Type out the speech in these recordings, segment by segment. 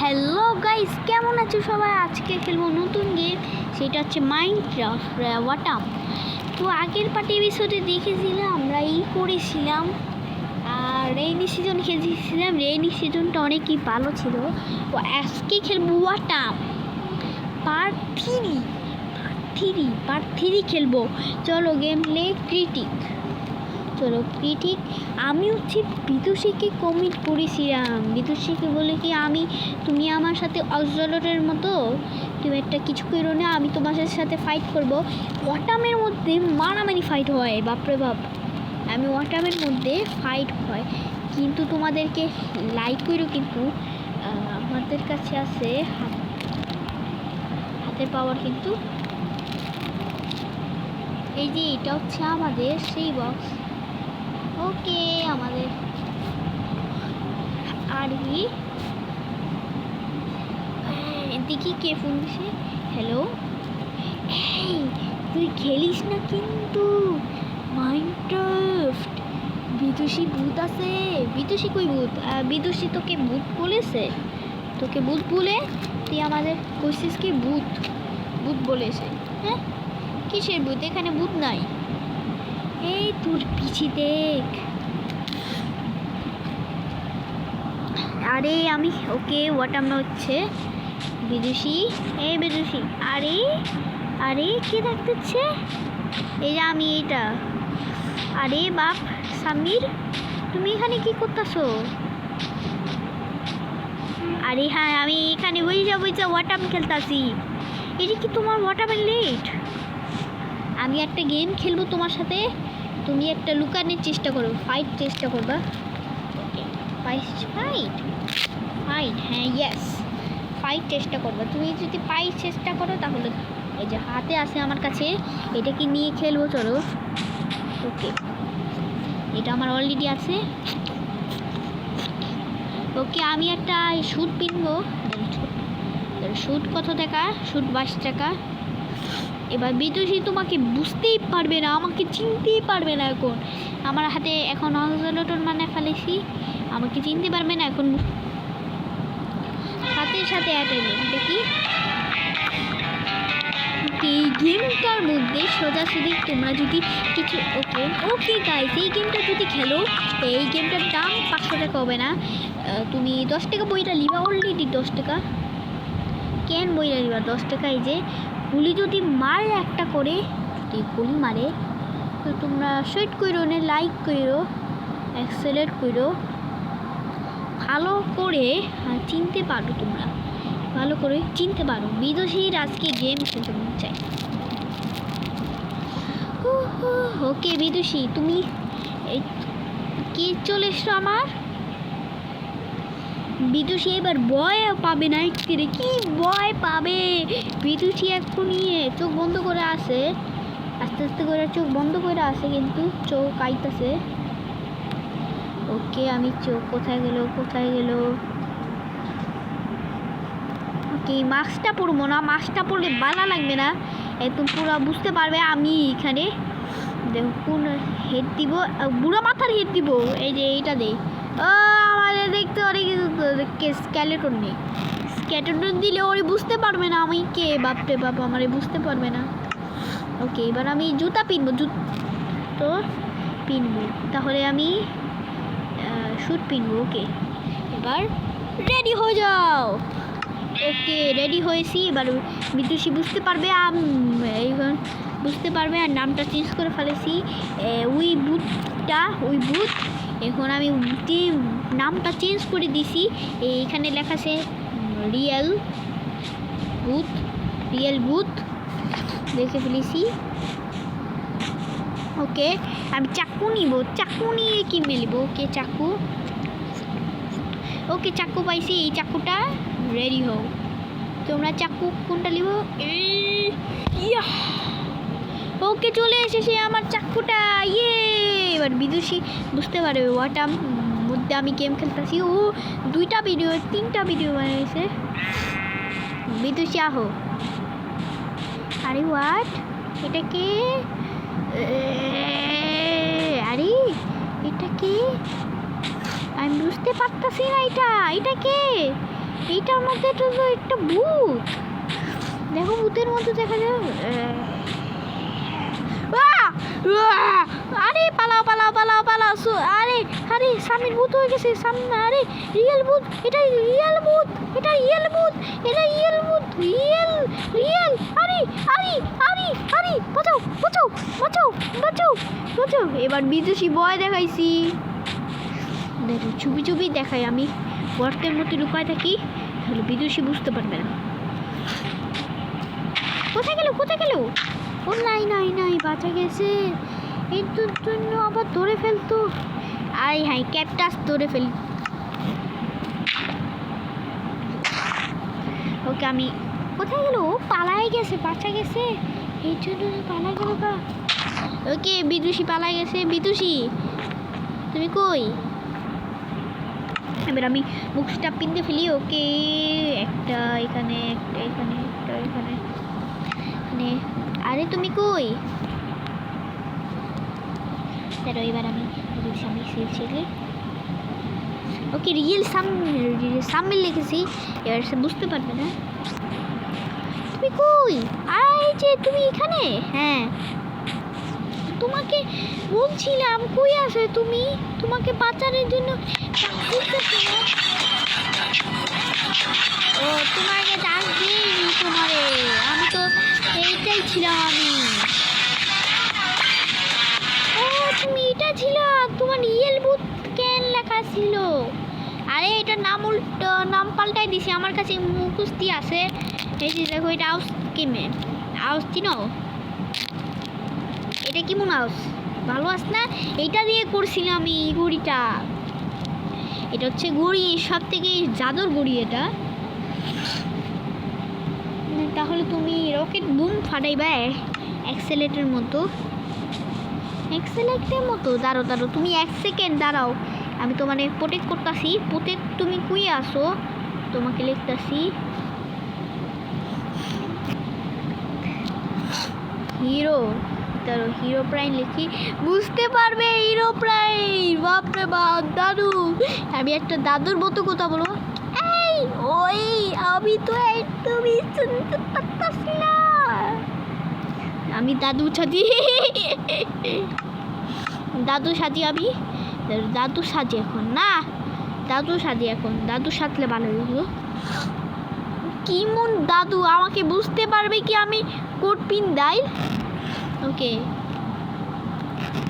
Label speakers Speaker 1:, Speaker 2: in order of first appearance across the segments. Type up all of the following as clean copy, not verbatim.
Speaker 1: Hello guys, কেমন আছো সবাই? আজকে খেলবো নতুন গেম, সেটা হচ্ছে মাইনক্রাফট ওয়াটাম। তো আগের পার্টি এপিসোডে দেখেছিলাম আমরা করেছিলাম, আর রেইনি সিজন খেলছিলাম। রেইনি সিজনটা অনেকই ভালো ছিল। তো আজকে খেলবো ওয়াটাম পার্ট 3 খেলবো। চলো গেম প্লে ক্রিটিক। আমি হচ্ছে বিদুষীকে কমিট করেছিলাম। বিদুষীকে বলে কি তুমি আমার সাথে অজলটের মতো তুমি একটা কিছু করো না, আমি তোমার সাথে ফাইট করব। ওয়াটামের মধ্যে মারামারি ফাইট হয়, বাপরে বাপ। ওয়াটামের মধ্যে ফাইট হয়, কিন্তু তোমাদেরকে লাইক করো। কিন্তু আমাদের কাছে আছে হাতের পাওয়ার। কিন্তু এই যে এটা হচ্ছে আমাদের সেই বক্স। ওকে, আমাদের আর কি দেখি কে ফোন দিছে। হ্যালো, এই তুই খেলিস না কিন্তু মাইনক্রাফট। বিদুষী ভূত আছে। বিদুষী কই ভূত? বিদুষী তোকে ভূত বলেছে? তোকে ভূত বলে তুই আমাদের কইছিস কি ভূত বলেছে? হ্যাঁ, কিসের ভূত? এখানে ভূত নাই। এই তোর পিছি দেখ। আরে আমি ওকে ওয়াটাম না হচ্ছে বিদুষী। এই বিদুষী, আরে কে ডাকতেছে? এই যে আমি এটা। আরে বাপ সামির, তুমি এখানে কি করতেছো? আরে হ্যাঁ, আমি এখানে বইসা ওয়াটাম খেলতেছি। এটা কি তোমার ওয়াটামের লেট? আমি একটা গেম খেলবো তোমার সাথে, তুমি একটা লুকানোর চেষ্টা করো, চেষ্টা করবা। ফাইট, হ্যাঁ ইয়েস, ফাইট চেষ্টা করবা। তুমি যদি চেষ্টা করো তাহলে এই যে হাতে আছে আমার কাছে, এটা কি নিয়ে খেলবো। চলো ওকে, এটা আমার অলরেডি আছে। ওকে, আমি একটা শ্যুট কিনবো। শ্যুট কত টাকা? শ্যুট 22 টাকা। এবার বিদেশি তোমাকে বুঝতেই পারবে না, আমাকে চিনতেই পারবে না। এখন আমার হাতে এখন অজলটন মানে ফেলেছি, আমাকে চিনতে পারবে না এখন। সাথে অ্যাটেন্ড দেখি এই গেমটার মধ্যে সোজাসুজি তোমরা যদি কিছু ওকে গাইস, এই গেমটা যদি খেলো, এই গেমটার দাম 500 টাকা হবে না। তুমি 10 টাকা বইটা লিবা, অলরেডি 10 টাকা। কেন বইটা লিবা 10 টাকা? এই যে গুলি যদি মারে একটা করে, যদি গুলি মারে তো তোমরা শেয়ার করো, না লাইক করো, অ্যাক্সেলেট করো, ভালো করে চিনতে পারো। তোমরা ভালো করে চিনতে পারো। বিদেশির আজকে গেম খেলতে মন চাই। ওকে বিদেশি, তুমি কি চলে এসছো আমার? বিদুষী এবার ভয় পাবে না। কি ভয় পাবে? বিদুষী এক্ষুনি চোখ বন্ধ করে আছে, আস্তে আস্তে করে চোখ বন্ধ করে আছে, কিন্তু চোখ আইতাছে। ওকে, আমি চোখ কোথায় গেল? ওকে, মাস্কটা পরবো না, মাস্কটা পরলে বালা লাগবে না, একদম পুরো বুঝতে পারবে আমি এখানে। দেখো কোন হেড দিব, বুড়া মাথার হেড দিব। এই যে এইটা দেই। আমাদের দেখতে অনেক স্কেলেটন নেই। স্কেলেটন দিলে ওরে বুঝতে পারবে না আমি কে। বাপরে বাপ, আমারে বুঝতে পারবে না। ওকে, এবার আমি জুতা পিনবো, তাহলে আমি শ্যুট পিনবো। ওকে, এবার রেডি হয়ে যাও। ওকে, রেডি হয়েছি। এবার বিদুষী বুঝতে পারবে, বুঝতে পারবে। আর নামটা চেঞ্জ করে ফেলেছি, ওই বুথ। এখন আমি নামটা চেঞ্জ করে দিছি। এইখানে লেখা আছে রিয়েল বুথ দেখে ফেলেছি। ওকে, আমি চাকু নিয়ে কি মেলবো। ওকে চাকু পাইছি। এই চাকুটা রেডি হও। তোমরা চাকু কোনটা নিব? ওকে, চলে এসেছে আমার চাকুটা। এবার বিদুষী বুঝতে পারবে ওয়াটাম মধ্যে আমি গেম খেলতেছি। 3টা ভিডিও বানিয়েছে বিদুষী। আহো। আরে হোয়াট, এটা কে? আরে এটা কে? আমি বুঝতে পারতাছি না। এটা কে? এটার মধ্যে তো একটা ভূত, দেখো ভূতের মতো দেখা যায়। আরে পালাও পালাও পালাও পালাও। আরে আরে সামির ভূত হয়ে গেছে সামনে। আরে রিয়েল ভূত, এটা রিয়েল ভূত, এটা রিয়েল ভূত, এটা রিয়েল ভূত, রিয়েল রিয়েল। আরে আরে আরে আরে বাঁচাও বাঁচাও বাঁচাও বাঁচাও বাঁচাও। এবার বিদেশি ভয় দেখাইছি, দেখো চুপি চুপি দেখাই আমি, গর্তের মধ্যে লুকায় থাকি, তাহলে বিদেশি বুঝতে পারবে না। কোথায় গেল কোথায় গেল? ও নাই নাই নাই, বাঁচা গেছে। এর জন্য আবার ধরে ফেলতো। আই হাই ক্যাপটাস ধরে ফেলি। ওকে আমি, কোথায় গেল? ও পালাই গেছে, বাঁচা গেছে, এই জন্য পালাই গেল কা। ওকে বিদুষী পালাই গেছে। বিদুষী তুমি কই? এবার আমি মুখটা পিনতে ফেলি। ওকে একটা এখানে, একটা এখানে, একটা এখানে। আরে তুমি কই? এবার আমি ওকে রিয়েল সামিল লিখেছি, এবার সে বুঝতে পারবে না। তুমি কই? আই যে তুমি এখানে। হ্যাঁ তোমাকে বলছিলাম কই আছে তুমি, তোমাকে বাঁচানোর জন্য। ও তোমাকে ডাক দিইনি তোমারে, আমি তো এইটাই ছিলাম আমি। ও তুমি এটা ছিল, তোমার রিয়েল ভূত কেন লেখা ছিল? আরে এটা নাম উল্টো, নাম পাল্টাই দিছি, আমার কাছে মুখস্থি আছে। এই যে দেখো এটা আউস কিমে আউস চিনো, এটা কেমন আউস? ভালো আস না? এইটা দিয়ে করছিলাম আমি ঘড়িটা। এটা হচ্ছে ঘড়ি, সব থেকে জাদুর ঘড়ি এটা। তাহলে তুমি রকেট বুম ফাটাইবা এক্সেলেটের মতো, এক্সেলেটের মতো। দাঁড়াও দাঁড়াও, তুমি 1 সেকেন্ড দাঁড়াও, আমি তোমার প্রোটেক্ট করতেছি। প্রোটেক্ট তুমি কুই আসো, তোমাকে লিখতেছি হিরো। তারও হিরো প্রাইম লিখি, বুঝতে পারবে হিরো প্রাইম। বাপরে বাপ দাদু, আমি একটা দাদুর মতো কথা বলো। এই ওই আমি তো একদমই শুনতে পারতাছি না, আমি দাদু সাজি, দাদু সাজি, আমি দাদু সাজি এখন না, দাদু সাজি এখন, দাদু সাজলে ভালো হলো। কেমন দাদু আমাকে বুঝতে পারবে কি আমি কোট পিন দাই? ওকে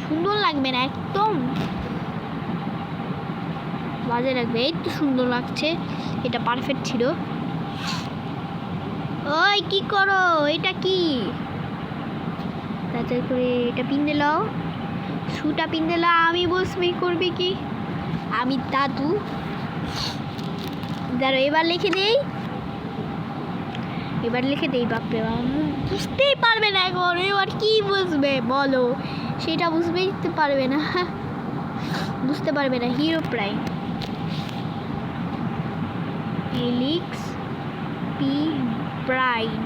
Speaker 1: সুন্দর লাগবে না একদম, বাজে লাগবে। এই তো সুন্দর লাগছে, এটা পারফেক্ট ছিল। ওই কি করো? এটা কি? তাড়াতাড়ি করে এটা পিন দিলাও, শুটা পিন দিলা। আমি বসবি করবি কি? আমি দাদু। দাঁড়ো এবার লিখে দেই, এবার লিখে দেই। বাপরে বুঝতেই পারবে না এখন, এবার কি বুঝবে বলো? সেটা বুঝতেই পারবে না, বুঝতে পারবে না। হিরো প্রাইম এলিক্স পি প্রাইম,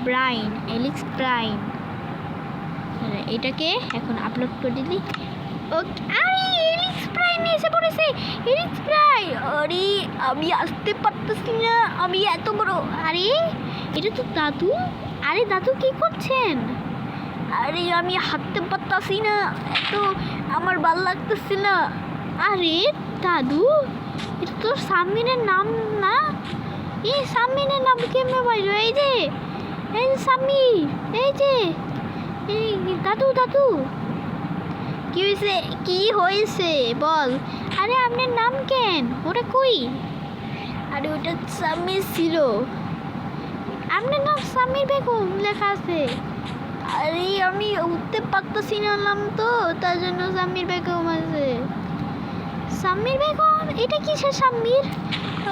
Speaker 1: ব্রাইন এলিক্স প্রাইম। এটাকে এখন আপলোড করে দিলি। ওকে আরে এলিক্স প্রাইম এসে পড়েছে, এলিক্স প্রাইম। আরে আমি আসতে পারতেছি না, আমি এত বড়। আরে এটা তো দাদু। আরে দাদু কি করছেন? আরে আমি হাঁটতে পারতাছি না, এত আমার ভালো লাগতেছে না। আরে দাদু এটা তো সামিনের নাম না? এই সামিনের নাম কেমনে পাইলো? এই যে সামির, এই যে এই দাদু দাদু কি হয়েছে? কি হয়েছে বল? আরে আপনার নাম কেন? ওটা কই? আরে ওটা সামির ছিল, আপনার নাম সামির বেগম লেখা আছে। আরে আমি উঠতে পারতেছি না নাম তো, তার জন্য সামির বেগম আছে। সামির বেগম? এটা কিসের সামির?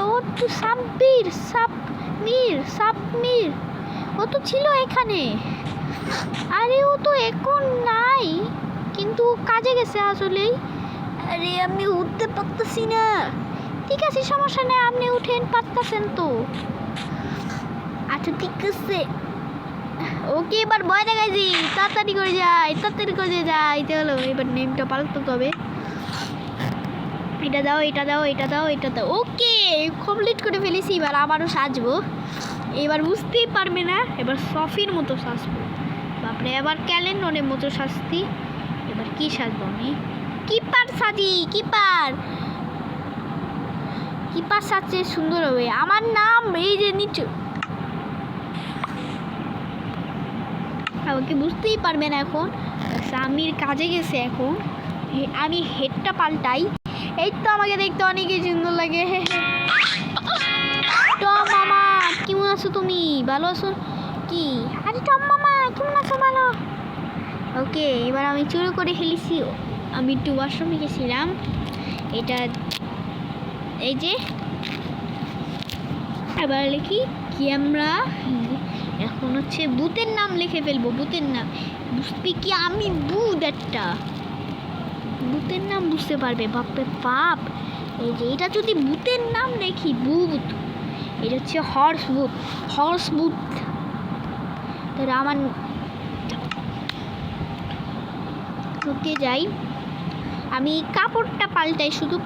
Speaker 1: ও তো সাব্বির, সাবমির, সাবমির, ও তো ছিল এখানে। আরে ও তো এখন নাই, কিন্তু কাজে গেছে আসলেই। আরে আমি উঠতে পারতেছি না। ঠিক আছে সমস্যা নেই, আপনি উঠেন, পারতেছেন তো। আচ্ছা ঠিক আছে, ওকে এবার ভয় দেখাইছি, তাড়াতাড়ি করে যাই, তাড়াতাড়ি করে যাই। চলো এবার নেমটা পাল্টাতে হবে। এটা দাও, এটা দাও, এটা দাও, এটা দাও। ওকে, কমপ্লিট করে ফেলেছি। এবার আবারও সাজবো। এবার বুঝতেই পারবে না, এবার সফির মতো সাজবো। বাপরে, এবার ক্যালেন্ডরের মতো সাজতি। এবার কি সাজবো আমি? কিপার সাজি, কিপার। কিপার সাজছে সুন্দর হবে। আমার নাম এই যে নিচু, আমাকে বুঝতেই পারবে না এখন। সামির কাজে গেছে এখন। আমি হেডটা পাল্টাই। এই তো আমাকে দেখতে অনেকই সুন্দর লাগে। টম মামা কেমন আছো তুমি? ভালো আছো কি? আরে টম মামা কেমন আছো? ভালো। ওকে, এবার আমি চুরি করে ফেলেছি। আমি একটু ওয়াশরুমে গেছিলাম। এটা এই যে, এবার লিখি ক্যামেরা। এখন হচ্ছে ভূতের নাম লিখে ফেলবো। ভূতের নাম বুঝবি কি? আমি ভূত একটা। ভূতের নাম বুঝতে পারবে। বাপরে বাপ, এই যে এটা যদি ভূতের নাম দেখি, ভূত। এটা হচ্ছে হর্স ভূত। হর্স ভূত। তাহলে আমার ঢুকে যাই। আমি কাপড়টা পাল্টাই শুধু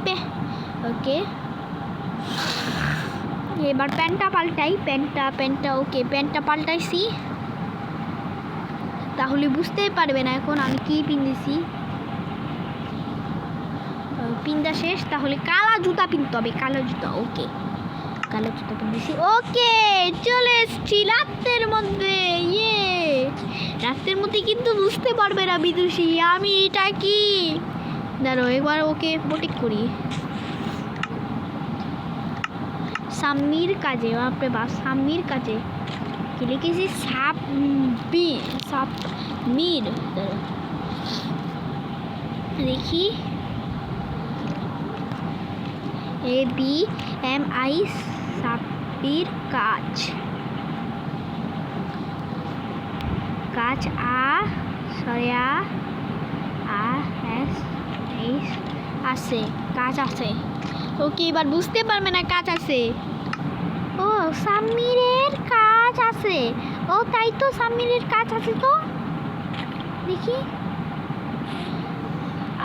Speaker 1: ওকে, এবার প্যান্টটা পাল্টাই। প্যান্টটা ওকে, প্যান্টটা পাল্টাইছি। তাহলে বুঝতেই পারবে না এখন আমি কি পিন্দেছি। পিন্দা শেষ। তাহলে কালা জুতা পিনতে হবে। কালো জুতা। ওকে, কালো জুতা পিন্দেছি। ওকে, চলে এসছি রাতের মধ্যে। ইয়ে, রাতের মধ্যে কিন্তু বুঝতে পারবে না বিদুষী আমি এটা কি। দাঁড়ো, একবার ওকে প্রোটেক্ট করি। সাম্মির কাজে। বাপরে বাপ, সাম্মির কাজে কি লিখেছি? সাপমির। দেখি, ABMI, সাপির কাজ। কাজ আছে, কাজ আছে। ওকে, এবার বুঝতে পারবে না কাজ আছে। ও, সাম্মিরের কাজ আছে। ও তাই তো, সাম্মিরের কাজ আছে তো। দেখি,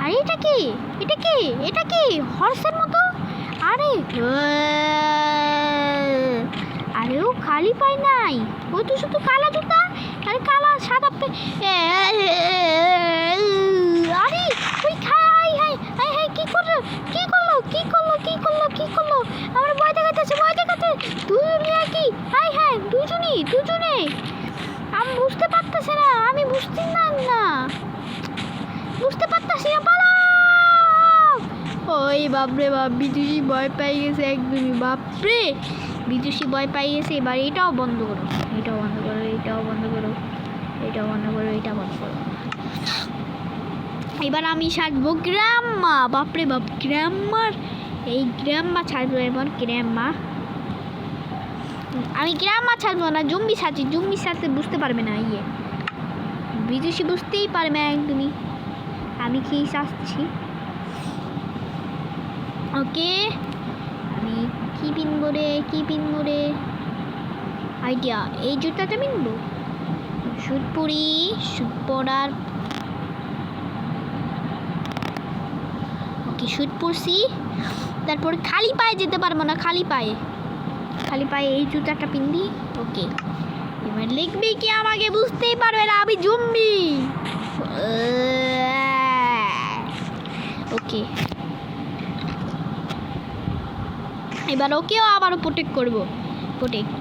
Speaker 1: আরে এটা কি? এটা কি? এটা কি হর্সের মতো? আরে আরে ও খালি পায় নাই। ওই তো শুধু কালা জুতা। আরে কালা সাদা আরে ওই খাই হাই হাই হাই, কি করলো? কি করলো? কি করলো? কি করলো? কি করলো? আমার ভয় দেখাচ্ছে, ভয় দেখাচ্ছে। দুজনে কি? হাই হাই, দুজনে। আমি বুঝতে পারতেছি না। আমি বুঝতে না বুঝতে পারতেছি না। পালাও। ওই বাপরে বাপ, বিদুষী ভয় পাই গেছে একদমই। বাপরে, বিদুষী ভয় পাই গেছে। এবার এটাও বন্ধ করো, এটাও বন্ধ করো, এটাও বন্ধ করো, এটাও বন্ধ করো, এটা বন্ধ করো। এবার আমি সাজবো গ্রাম্মা। বাপরে বাপ, গ্রাম্মার। এই গ্রাম্মা সাজবো এবার। গ্রাম্মা। আমি গ্রাম্মা সাজবো না, জম্বি সাজি। জম্বি সাজতে বুঝতে পারবে না। ইয়ে, বিদুষী বুঝতেই পারবে না একদমই আমি কি সাজছি। ওকে, আমি কি পিনবো রে? আইডিয়া, এই জুতাটা পিনবো। শুট পরার। ওকে, শুট পরছি। তারপর খালি পায়ে যেতে পারবো না। খালি পায়ে এই জুতাটা পিনবি। ওকে, এবার লিখবি কি? আমাকে বুঝতেই পারবে না, আমি জম্বি। ওকে, এবার ওকেও আবারও প্রোটেক্ট করবো।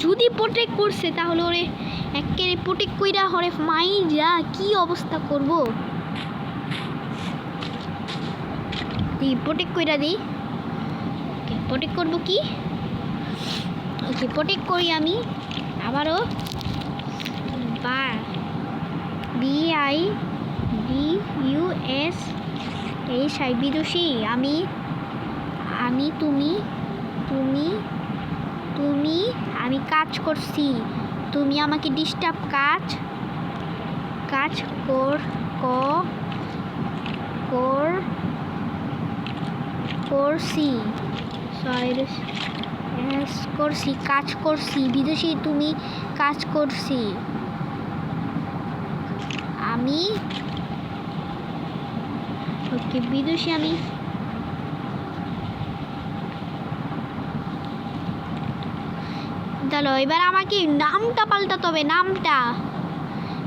Speaker 1: যদি প্রোটেক্ট করছে তাহলে ওরে একেবারে প্রোটেক্ট কইরা হরে মাইরা কি অবস্থা করব। প্রোটেক্ট কইরা দিই। ওকে, প্রোটেক্ট করবো কি? ওকে, প্রোটেক্ট করি আমি আবারও। BIDUS, এই বিদুষী। আমি তুমি আমি কাজ করছি। তুমি আমাকে ডিস্টার্ব কাজ করছি। কাজ করছি। বিদেশি তুমি কাজ করছি। আমি ওকে, বিদেশি আমি পাল্টালো, এবার আমাকে নামটা পাল্টাতে হবে।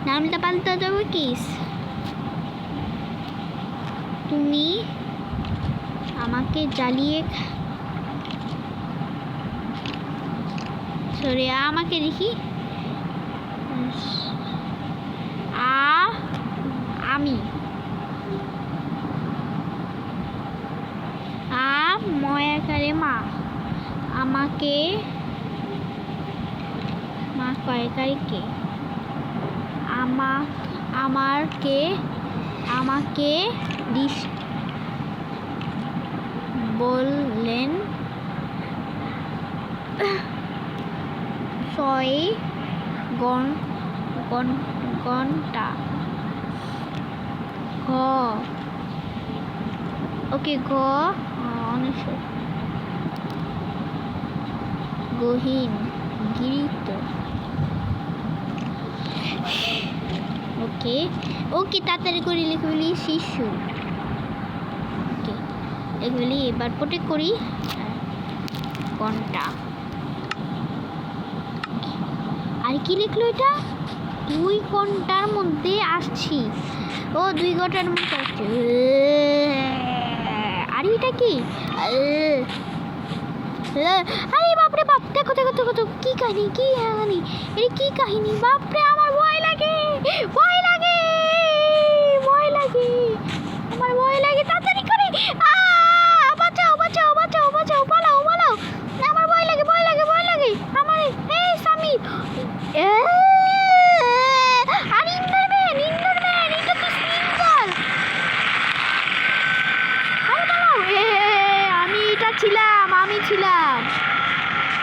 Speaker 1: নামটা পাল্টাতে হবে কি? তুমি আমাকে জ্বালিয়ে সরে আমাকে দেখি। আমি ময়াকারে মা, আমাকে মা কয়কারে কে, আমাকে বললেন 6 ঘন্টা। ওকে গহীন গিরিত। ওকে তাড়াতাড়ি করে লিখে ফেলি শিশু। ওকে লিখে ফেলি, এবার প্রোটেক্ট করি ঘন্টা। আর কি লিখলো এটা? 2 ঘন্টার মধ্যে আসছি। 2 ঘন্টার মধ্যে আসছি। আর এটা কি? আরে বাপরে বাপ, দেখো কি কাহিনী, এটা কি কাহিনী? বাপরে আমার ভয় লাগে, আমার ভয় লাগে। তাড়াতাড়ি করে বাঁচাও, পালাও। আমার ভয় লাগে। আমার স্বামী আর ইন্দ্রম্যান, এটা তো সিঙ্গল। আরে পালাও। আমি ছিলাম।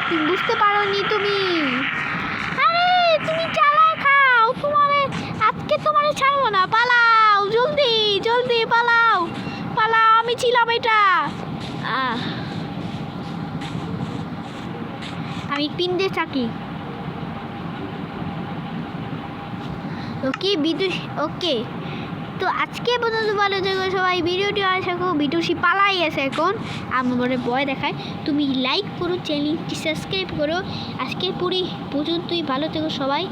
Speaker 1: তুমি বুঝতে পারোনি তুমি। আরে তুমি চালায় খাও, আজকে তোমারে ছাড়বো না। পালাও জলদি পালাও। আমি ছিলাম এটা। আমি পিন্দে থাকি। ওকে তো আজকে পর্যন্ত ভালো থেকো সবাই। ভিডিওটি আশা করো বিটুসি পালাই আছে এখন, আমার মনে ভয় দেখায়। তুমি লাইক করো, চ্যানেলটি সাবস্ক্রাইব করো। আজকে পর্যন্তই ভালো থেকো সবাই।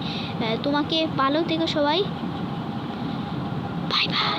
Speaker 1: তোমাকে ভালো থেকো সবাই। বাই।